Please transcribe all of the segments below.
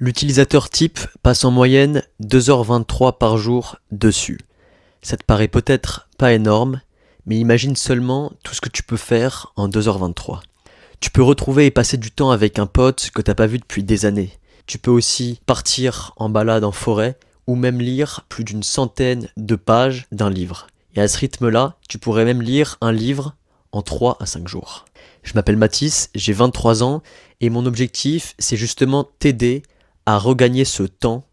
L'utilisateur type passe en moyenne 2h23 par jour dessus. Ça te paraît peut-être pas énorme, mais imagine seulement tout ce que tu peux faire en 2h23. Tu peux retrouver et passer du temps avec un pote que t'as pas vu depuis des années. Tu peux aussi partir en balade en forêt ou même lire plus d'une centaine de pages d'un livre. Et à ce rythme-là, tu pourrais même lire un livre en 3 à 5 jours. Je m'appelle Mathis, j'ai 23 ans et mon objectif, c'est justement t'aider à regagner ce temps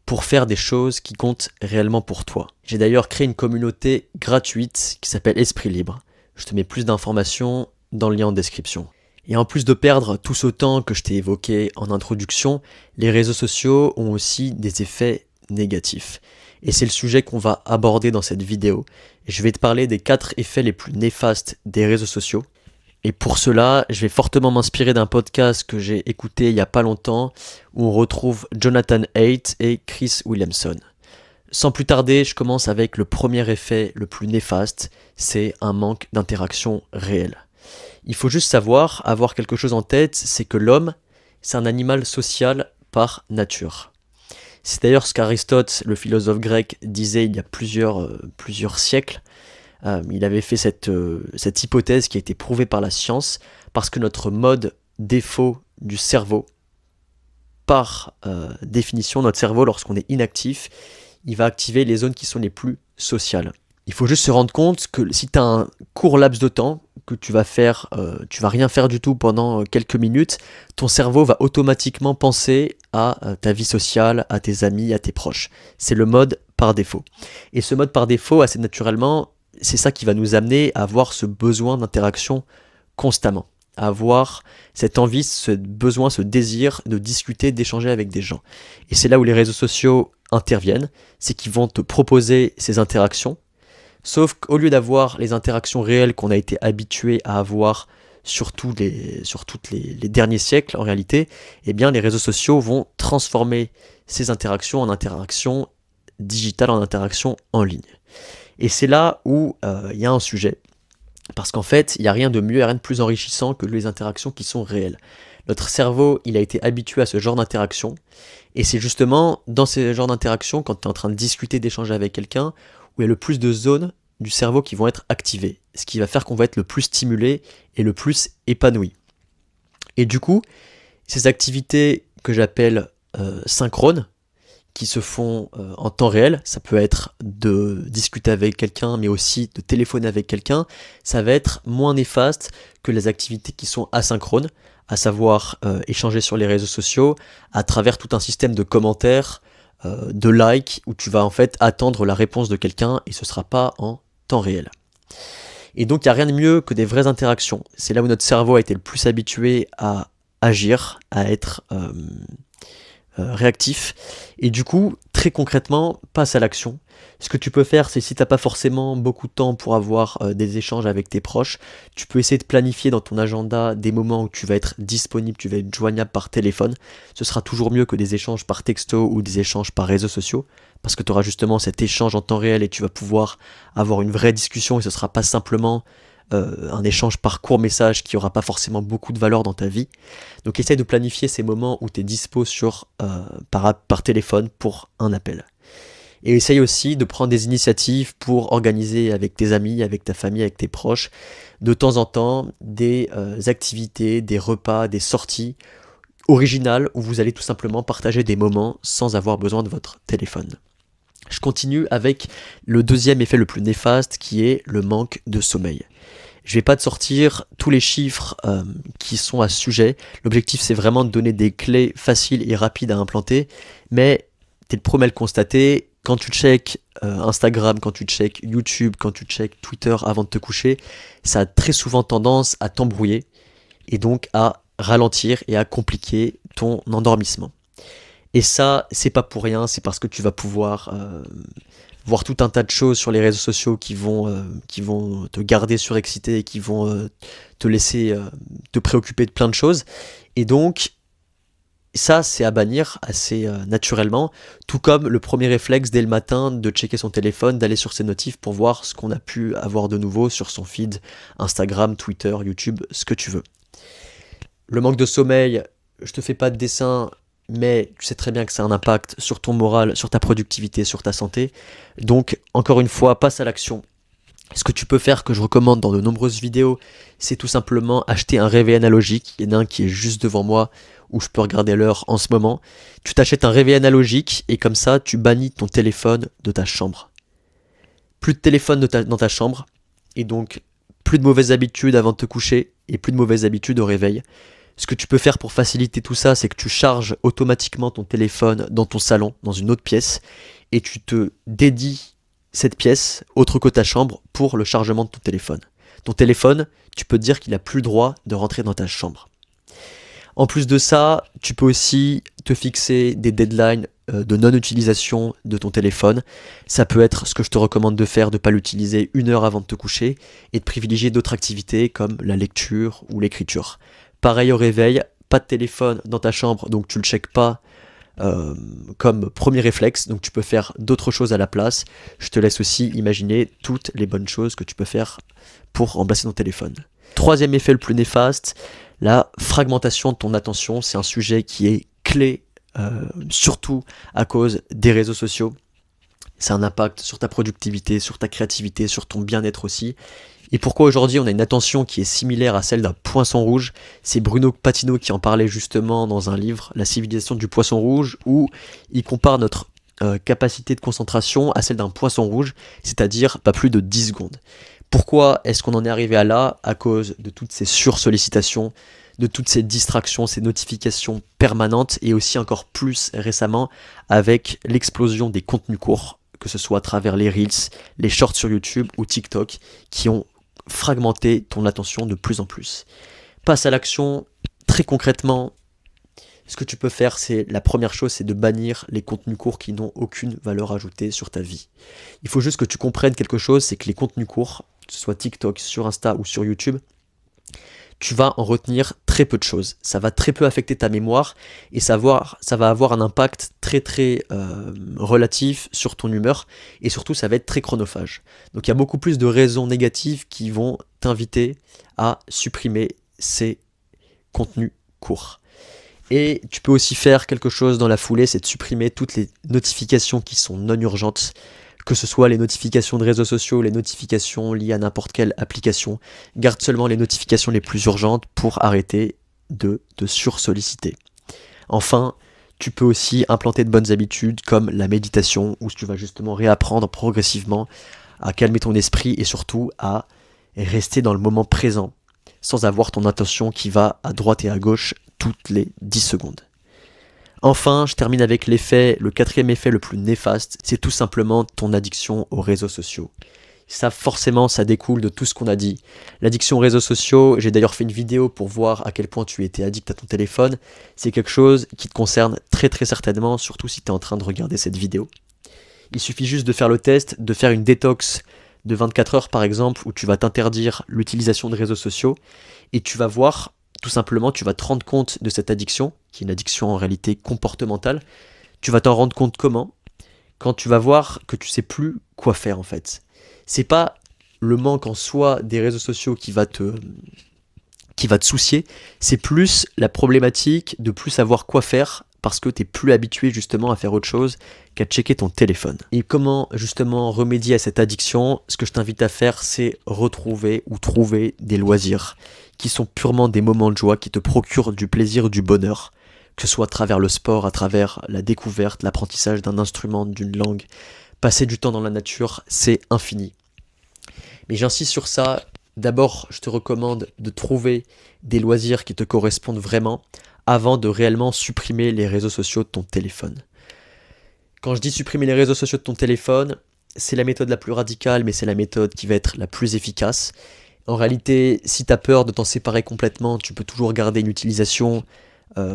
pour faire des choses qui comptent réellement pour toi. J'ai d'ailleurs créé une communauté gratuite qui s'appelle Esprit Libre. Je te mets plus d'informations dans le lien en description. Et en plus de perdre tout ce temps que je t'ai évoqué en introduction, les réseaux sociaux ont aussi des effets négatifs. Et c'est le sujet qu'on va aborder dans cette vidéo. Et je vais te parler des 4 effets les plus néfastes des réseaux sociaux. Et pour cela, je vais fortement m'inspirer d'un podcast que j'ai écouté il n'y a pas longtemps, où on retrouve Jonathan Haidt et Chris Williamson. Sans plus tarder, je commence avec le premier effet le plus néfaste, c'est un manque d'interaction réelle. Il faut juste avoir quelque chose en tête, c'est que l'homme, c'est un animal social par nature. C'est d'ailleurs ce qu'Aristote, le philosophe grec, disait il y a plusieurs siècles. Il avait fait cette hypothèse qui a été prouvée par la science, parce que notre mode défaut du cerveau, par définition, notre cerveau, lorsqu'on est inactif, il va activer les zones qui sont les plus sociales. Il faut juste se rendre compte que si tu as un court laps de temps, que tu vas rien faire du tout pendant quelques minutes, ton cerveau va automatiquement penser à ta vie sociale, à tes amis, à tes proches. C'est le mode par défaut. Et ce mode par défaut, assez naturellement, c'est ça qui va nous amener à avoir ce besoin d'interaction constamment, à avoir cette envie, ce besoin, ce désir de discuter, d'échanger avec des gens. Et c'est là où les réseaux sociaux interviennent, c'est qu'ils vont te proposer ces interactions, sauf qu'au lieu d'avoir les interactions réelles qu'on a été habitué à avoir sur tous les derniers siècles, en réalité, eh bien les réseaux sociaux vont transformer ces interactions en interactions digitales, en interactions en ligne. Et c'est là où il y a un sujet, parce qu'en fait, il n'y a rien de mieux, il n'y a rien de plus enrichissant que les interactions qui sont réelles. Notre cerveau, il a été habitué à ce genre d'interaction, et c'est justement dans ces genres d'interactions, quand tu es en train de discuter, d'échanger avec quelqu'un, où il y a le plus de zones du cerveau qui vont être activées, ce qui va faire qu'on va être le plus stimulé et le plus épanoui. Et du coup, ces activités que j'appelle synchrones, qui se font en temps réel, ça peut être de discuter avec quelqu'un, mais aussi de téléphoner avec quelqu'un, ça va être moins néfaste que les activités qui sont asynchrones, à savoir échanger sur les réseaux sociaux à travers tout un système de commentaires, de likes, où tu vas en fait attendre la réponse de quelqu'un et ce ne sera pas en temps réel. Et donc il n'y a rien de mieux que des vraies interactions. C'est là où notre cerveau a été le plus habitué à agir, à être réactif, et du coup, très concrètement, passe à l'action. Ce que tu peux faire, c'est si tu n'as pas forcément beaucoup de temps pour avoir des échanges avec tes proches, tu peux essayer de planifier dans ton agenda des moments où tu vas être disponible, tu vas être joignable par téléphone. Ce sera toujours mieux que des échanges par texto ou des échanges par réseaux sociaux, parce que tu auras justement cet échange en temps réel et tu vas pouvoir avoir une vraie discussion et ce ne sera pas simplement un échange par court message qui n'aura pas forcément beaucoup de valeur dans ta vie. Donc essaye de planifier ces moments où tu es dispo par téléphone pour un appel. Et essaye aussi de prendre des initiatives pour organiser avec tes amis, avec ta famille, avec tes proches, de temps en temps, des activités, des repas, des sorties originales où vous allez tout simplement partager des moments sans avoir besoin de votre téléphone. Je continue avec le deuxième effet le plus néfaste qui est le manque de sommeil. Je vais pas te sortir tous les chiffres qui sont à ce sujet. L'objectif, c'est vraiment de donner des clés faciles et rapides à implanter. Mais tu es le premier à le constater. Quand tu checkes Instagram, quand tu checkes YouTube, quand tu checkes Twitter avant de te coucher, ça a très souvent tendance à t'embrouiller et donc à ralentir et à compliquer ton endormissement. Et ça, c'est pas pour rien, c'est parce que tu vas pouvoir voir tout un tas de choses sur les réseaux sociaux qui vont te garder surexcité et qui vont te laisser te préoccuper de plein de choses. Et donc, ça, c'est à bannir assez naturellement, tout comme le premier réflexe dès le matin de checker son téléphone, d'aller sur ses notifs pour voir ce qu'on a pu avoir de nouveau sur son feed Instagram, Twitter, YouTube, ce que tu veux. Le manque de sommeil, je te fais pas de dessin, mais tu sais très bien que ça a un impact sur ton moral, sur ta productivité, sur ta santé. Donc, encore une fois, passe à l'action. Ce que tu peux faire, que je recommande dans de nombreuses vidéos, c'est tout simplement acheter un réveil analogique. Il y en a un qui est juste devant moi, où je peux regarder l'heure en ce moment. Tu t'achètes un réveil analogique, et comme ça, tu bannis ton téléphone de ta chambre. Plus de téléphone dans ta chambre, et donc plus de mauvaises habitudes avant de te coucher, et plus de mauvaises habitudes au réveil. Ce que tu peux faire pour faciliter tout ça, c'est que tu charges automatiquement ton téléphone dans ton salon, dans une autre pièce, et tu te dédies cette pièce, autre que ta chambre, pour le chargement de ton téléphone. Ton téléphone, tu peux te dire qu'il n'a plus le droit de rentrer dans ta chambre. En plus de ça, tu peux aussi te fixer des deadlines de non-utilisation de ton téléphone. Ça peut être ce que je te recommande de faire, de ne pas l'utiliser 1 heure avant de te coucher et de privilégier d'autres activités comme la lecture ou l'écriture. Pareil au réveil, pas de téléphone dans ta chambre, donc tu ne le checkes pas comme premier réflexe, donc tu peux faire d'autres choses à la place. Je te laisse aussi imaginer toutes les bonnes choses que tu peux faire pour remplacer ton téléphone. Troisième effet le plus néfaste, la fragmentation de ton attention. C'est un sujet qui est clé, surtout à cause des réseaux sociaux. C'est un impact sur ta productivité, sur ta créativité, sur ton bien-être aussi. Et pourquoi aujourd'hui on a une attention qui est similaire à celle d'un poisson rouge? C'est Bruno Patino qui en parlait justement dans un livre, La civilisation du poisson rouge, où il compare notre capacité de concentration à celle d'un poisson rouge, c'est-à-dire pas plus de 10 secondes. Pourquoi est-ce qu'on en est arrivé à là? À cause de toutes ces sursollicitations, de toutes ces distractions, ces notifications permanentes, et aussi encore plus récemment avec l'explosion des contenus courts, que ce soit à travers les Reels, les Shorts sur YouTube ou TikTok, qui ont fragmenté ton attention de plus en plus. Passe à l'action. Très concrètement, ce que tu peux faire, c'est la première chose, c'est de bannir les contenus courts qui n'ont aucune valeur ajoutée sur ta vie. Il faut juste que tu comprennes quelque chose, c'est que les contenus courts, que ce soit TikTok, sur Insta ou sur YouTube, tu vas en retenir très peu de choses. Ça va très peu affecter ta mémoire et ça va avoir un impact très relatif sur ton humeur, et surtout ça va être très chronophage. Donc il y a beaucoup plus de raisons négatives qui vont t'inviter à supprimer ces contenus courts. Et tu peux aussi faire quelque chose dans la foulée, c'est de supprimer toutes les notifications qui sont non urgentes, que ce soit les notifications de réseaux sociaux, les notifications liées à n'importe quelle application. Garde seulement les notifications les plus urgentes pour arrêter de te sursolliciter. Enfin, tu peux aussi implanter de bonnes habitudes comme la méditation, où tu vas justement réapprendre progressivement à calmer ton esprit et surtout à rester dans le moment présent, sans avoir ton attention qui va à droite et à gauche toutes les 10 secondes. Enfin, je termine avec le quatrième effet le plus néfaste, c'est tout simplement ton addiction aux réseaux sociaux. Ça, forcément, ça découle de tout ce qu'on a dit. L'addiction aux réseaux sociaux, j'ai d'ailleurs fait une vidéo pour voir à quel point tu étais addict à ton téléphone. C'est quelque chose qui te concerne très certainement, surtout si tu es en train de regarder cette vidéo. Il suffit juste de faire le test, de faire une détox de 24 heures par exemple, où tu vas t'interdire l'utilisation de réseaux sociaux, et tu vas voir, tout simplement, tu vas te rendre compte de cette addiction, qui est une addiction en réalité comportementale. Tu vas t'en rendre compte comment? Quand tu vas voir que tu sais plus quoi faire en fait. C'est pas le manque en soi des réseaux sociaux qui va te soucier, c'est plus la problématique de plus savoir quoi faire parce que tu n'es plus habitué justement à faire autre chose qu'à checker ton téléphone. Et comment justement remédier à cette addiction? Ce que je t'invite à faire, c'est retrouver ou trouver des loisirs qui sont purement des moments de joie, qui te procurent du plaisir, du bonheur, que ce soit à travers le sport, à travers la découverte, l'apprentissage d'un instrument, d'une langue. Passer du temps dans la nature, c'est infini. Mais j'insiste sur ça. D'abord, je te recommande de trouver des loisirs qui te correspondent vraiment avant de réellement supprimer les réseaux sociaux de ton téléphone. Quand je dis supprimer les réseaux sociaux de ton téléphone, c'est la méthode la plus radicale, mais c'est la méthode qui va être la plus efficace. En réalité, si tu as peur de t'en séparer complètement, tu peux toujours garder une utilisation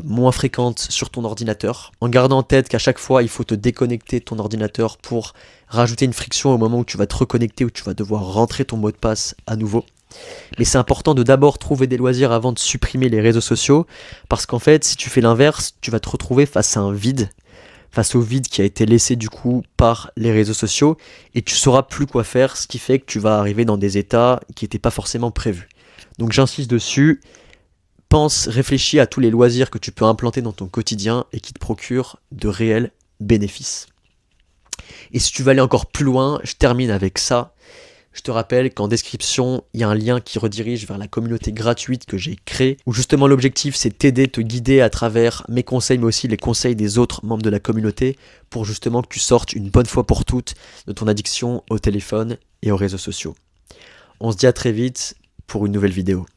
moins fréquente sur ton ordinateur, en gardant en tête qu'à chaque fois, il faut te déconnecter de ton ordinateur pour rajouter une friction au moment où tu vas te reconnecter, où tu vas devoir rentrer ton mot de passe à nouveau. Mais c'est important de d'abord trouver des loisirs avant de supprimer les réseaux sociaux, parce qu'en fait, si tu fais l'inverse, tu vas te retrouver face à un vide, face au vide qui a été laissé du coup par les réseaux sociaux, et tu sauras plus quoi faire, ce qui fait que tu vas arriver dans des états qui n'étaient pas forcément prévus. Donc j'insiste dessus, pense, réfléchis à tous les loisirs que tu peux implanter dans ton quotidien et qui te procurent de réels bénéfices. Et si tu veux aller encore plus loin, je termine avec ça. Je te rappelle qu'en description, il y a un lien qui redirige vers la communauté gratuite que j'ai créée, où justement l'objectif c'est t'aider, te guider à travers mes conseils, mais aussi les conseils des autres membres de la communauté, pour justement que tu sortes une bonne fois pour toutes de ton addiction au téléphone et aux réseaux sociaux. On se dit à très vite pour une nouvelle vidéo.